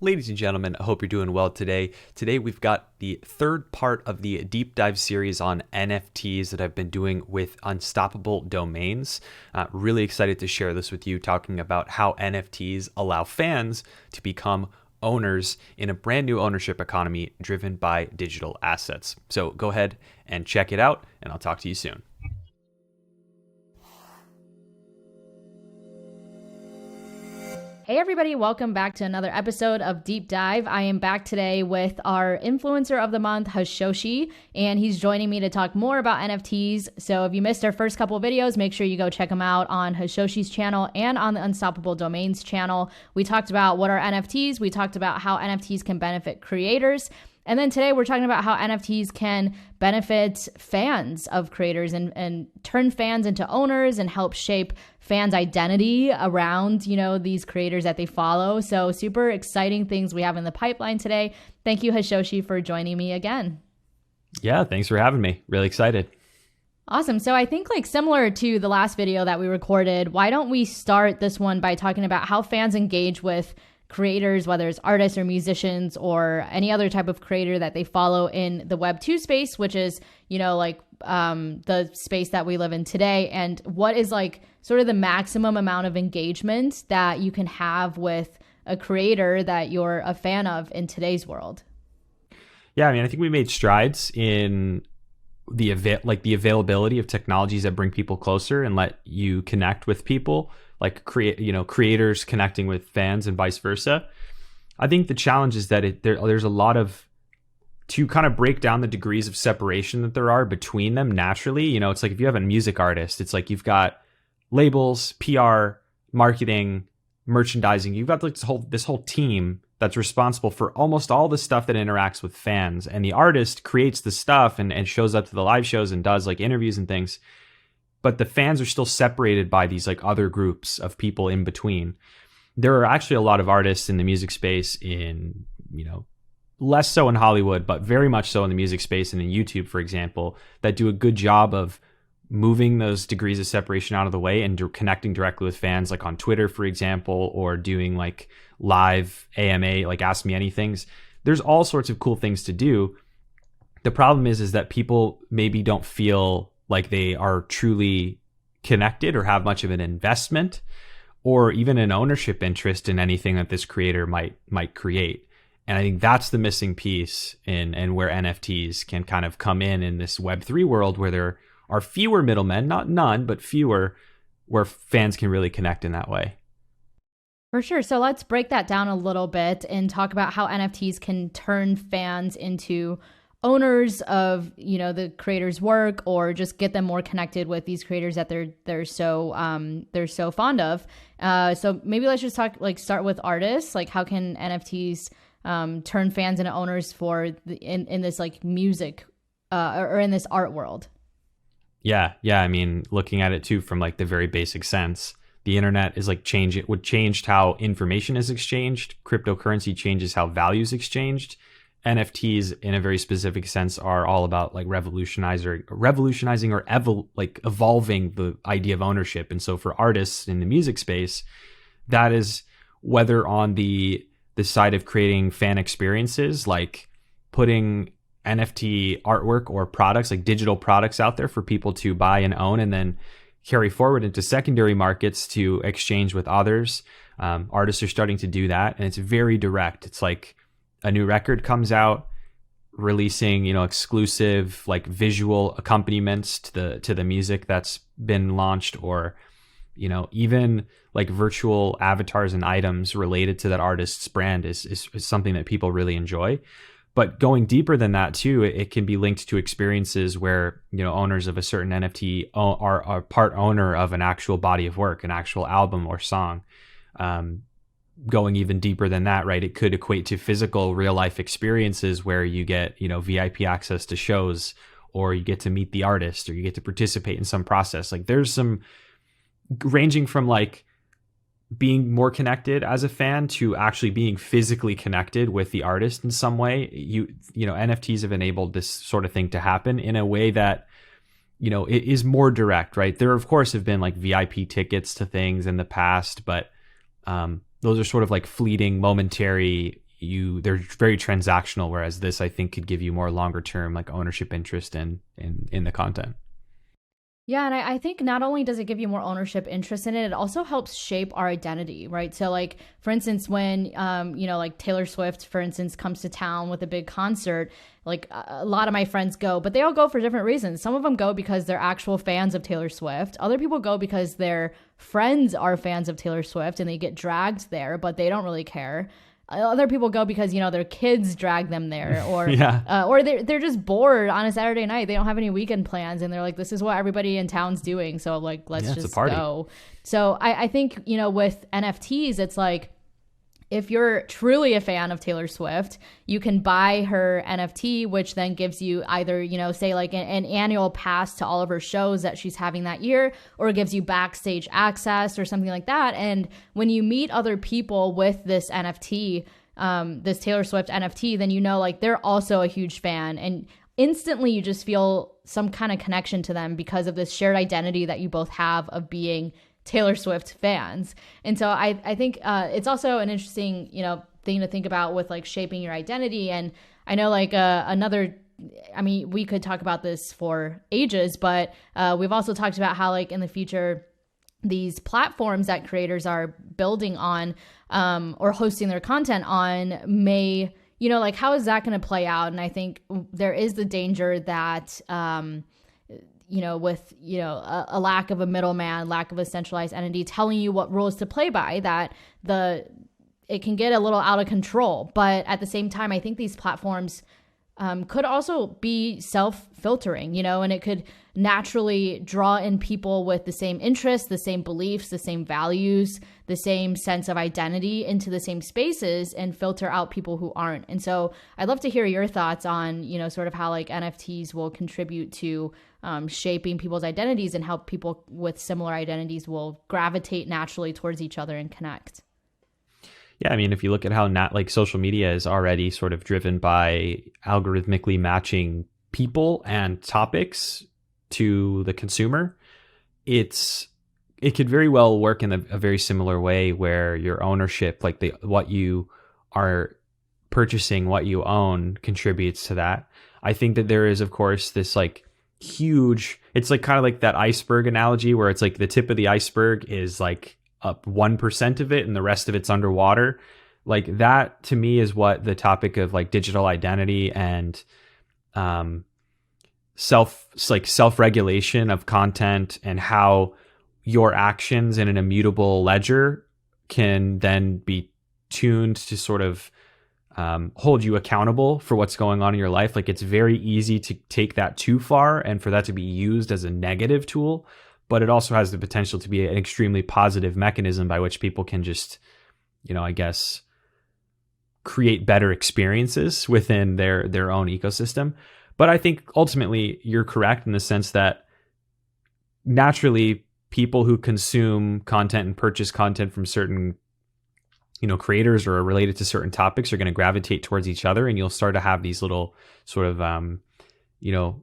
Ladies and gentlemen, I hope you're doing well today. Today we've got the third part of the deep dive series on NFTs that I've been doing with Unstoppable Domains. Really excited to share this with you, talking about how NFTs allow fans to become owners in a brand new ownership economy driven by digital assets. So go ahead and check it out, and I'll talk to you soon. Hey everybody, welcome back to another episode of Deep Dive. I am back today with our influencer of the month, Hashoshi, and he's joining me to talk more about NFTs. So if you missed our first couple of videos, make sure you go check them out on Hashoshi's channel and on the Unstoppable Domains channel. We talked about what are NFTs, we talked about how NFTs can benefit creators, and then today we're talking about how NFTs can benefit fans of creators and turn fans into owners and help shape fans' identity around, these creators that they follow. So super exciting things we have in the pipeline today. Thank you, Hashoshi, for joining me again. Yeah, thanks for having me. Really excited. Awesome. So I think similar to the last video that we recorded, why don't we start this one by talking about how fans engage with creators, whether it's artists or musicians or any other type of creator that they follow in the Web 2 space, which is, the space that we live in today. And what is sort of the maximum amount of engagement that you can have with a creator that you're a fan of in today's world? Yeah, I think we made strides in the availability of technologies that bring people closer and let you connect with people, creators connecting with fans and vice versa. I think the challenge is that there's a lot to kind of break down the degrees of separation that there are between them naturally. It's like if you have a music artist, it's like you've got labels, PR, marketing, merchandising. You've got this whole team that's responsible for almost all the stuff that interacts with fans. And the artist creates the stuff and shows up to the live shows and does interviews and things. But the fans are still separated by these other groups of people in between. There are actually a lot of artists in the music space in, less so in Hollywood, but very much so in the music space and in YouTube, for example, that do a good job of moving those degrees of separation out of the way and connecting directly with fans, like on Twitter, for example, or doing live AMA, Ask Me Anythings. There's all sorts of cool things to do. The problem is that people maybe don't feel like they are truly connected or have much of an investment or even an ownership interest in anything that this creator might create. And I think that's the missing piece and where NFTs can kind of come in this Web3 world where there are fewer middlemen, not none, but fewer, where fans can really connect in that way. For sure. So let's break that down a little bit and talk about how NFTs can turn fans into owners of, the creator's work, or just get them more connected with these creators that they're so fond of. So maybe let's just start with artists. How can NFTs turn fans into owners for in this music or in this art world? Yeah. Looking at it too from the very basic sense, the internet is changed how information is exchanged. Cryptocurrency changes how value is exchanged. NFTs, in a very specific sense, are all about revolutionizing or evolving the idea of ownership. And so for artists in the music space, that is whether on the side of creating fan experiences, like putting NFT artwork or products, digital products out there for people to buy and own and then carry forward into secondary markets to exchange with others. Artists are starting to do that, and it's very direct. It's a new record comes out, releasing, exclusive visual accompaniments to the music that's been launched, or even virtual avatars and items related to that artist's brand is something that people really enjoy. But going deeper than that too, it can be linked to experiences where, owners of a certain NFT are part owner of an actual body of work, an actual album or song. Going even deeper than that, right? It could equate to physical real life experiences where you get, VIP access to shows, or you get to meet the artist, or you get to participate in some process. There's some ranging from being more connected as a fan to actually being physically connected with the artist in some way. NFTs have enabled this sort of thing to happen in a way that, it is more direct, right? There of course have been VIP tickets to things in the past, but those are sort of fleeting, momentary, they're very transactional, whereas this, I think, could give you more longer term like ownership interest in the content. Yeah, and I think not only does it give you more ownership interest in it, it also helps shape our identity, right? So like, for instance, when, like Taylor Swift, for instance, comes to town with a big concert, like a lot of my friends go, but they all go for different reasons. Some of them go because they're actual fans of Taylor Swift. Other people go because their friends are fans of Taylor Swift and they get dragged there, but they don't really care. Other people go because, their kids drag them there, or or they're just bored on a Saturday night. They don't have any weekend plans, and they're like, this is what everybody in town's doing, so like let's just go. So I think, with NFTs, it's like, if you're truly a fan of Taylor Swift, you can buy her NFT, which then gives you either, say like an annual pass to all of her shows that she's having that year, or it gives you backstage access or something like that. And when you meet other people with this NFT, this Taylor Swift NFT, then like they're also a huge fan. And instantly you just feel some kind of connection to them because of this shared identity that you both have of being Taylor Swift fans. And so I think it's also an interesting, thing to think about with like shaping your identity. And I know like we could talk about this for ages, but we've also talked about how like in the future, these platforms that creators are building on or hosting their content on may, like how is that going to play out? And I think there is the danger that with, a lack of a middleman, lack of a centralized entity telling you what rules to play by, that it can get a little out of control. But at the same time, I think these platforms could also be self-filtering, and it could naturally draw in people with the same interests, the same beliefs, the same values, the same sense of identity into the same spaces and filter out people who aren't. And so I'd love to hear your thoughts on, sort of how like NFTs will contribute to shaping people's identities and how people with similar identities will gravitate naturally towards each other and connect. Yeah, I mean, if you look at how like social media is already sort of driven by algorithmically matching people and topics to the consumer, it could very well work in a very similar way where your ownership, like what you are purchasing, what you own, contributes to that. I think that there is, of course, this like huge, it's like kind of like that iceberg analogy where it's like the tip of the iceberg is like up 1% of it and the rest of it's underwater. Like that to me is what the topic of like digital identity and self-regulation of content and how your actions in an immutable ledger can then be tuned to sort of hold you accountable for what's going on in your life. Like it's very easy to take that too far and for that to be used as a negative tool, but it also has the potential to be an extremely positive mechanism by which people can just, I guess, create better experiences within their own ecosystem. But I think ultimately you're correct in the sense that naturally people who consume content and purchase content from certain creators or are related to certain topics are going to gravitate towards each other, and you'll start to have these little sort of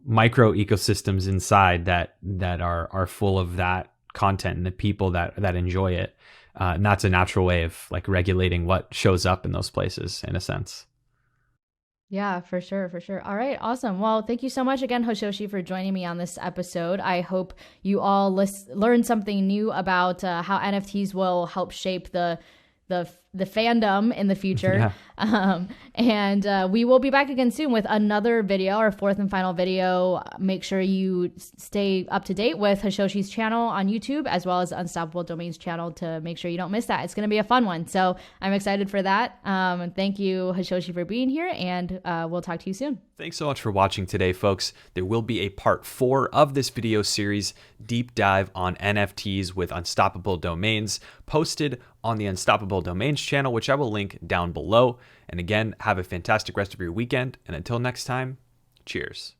micro ecosystems inside that are full of that content and the people that enjoy it. And that's a natural way of like regulating what shows up in those places in a sense. Yeah, for sure. All right, awesome. Well, thank you so much again, Hashoshi, for joining me on this episode. I hope you all learned something new about how NFTs will help shape the fandom in the future. Yeah. And we will be back again soon with another video, our fourth and final video. Make sure you stay up to date with Hashoshi's channel on YouTube, as well as Unstoppable Domains channel, to make sure you don't miss that. It's going to be a fun one. So I'm excited for that. Thank you, Hashoshi, for being here, and we'll talk to you soon. Thanks so much for watching today, folks. There will be a part 4 of this video series, deep dive on NFTs with Unstoppable Domains, posted on the Unstoppable Domains channel, which I will link down below. And again, have a fantastic rest of your weekend. And until next time, cheers.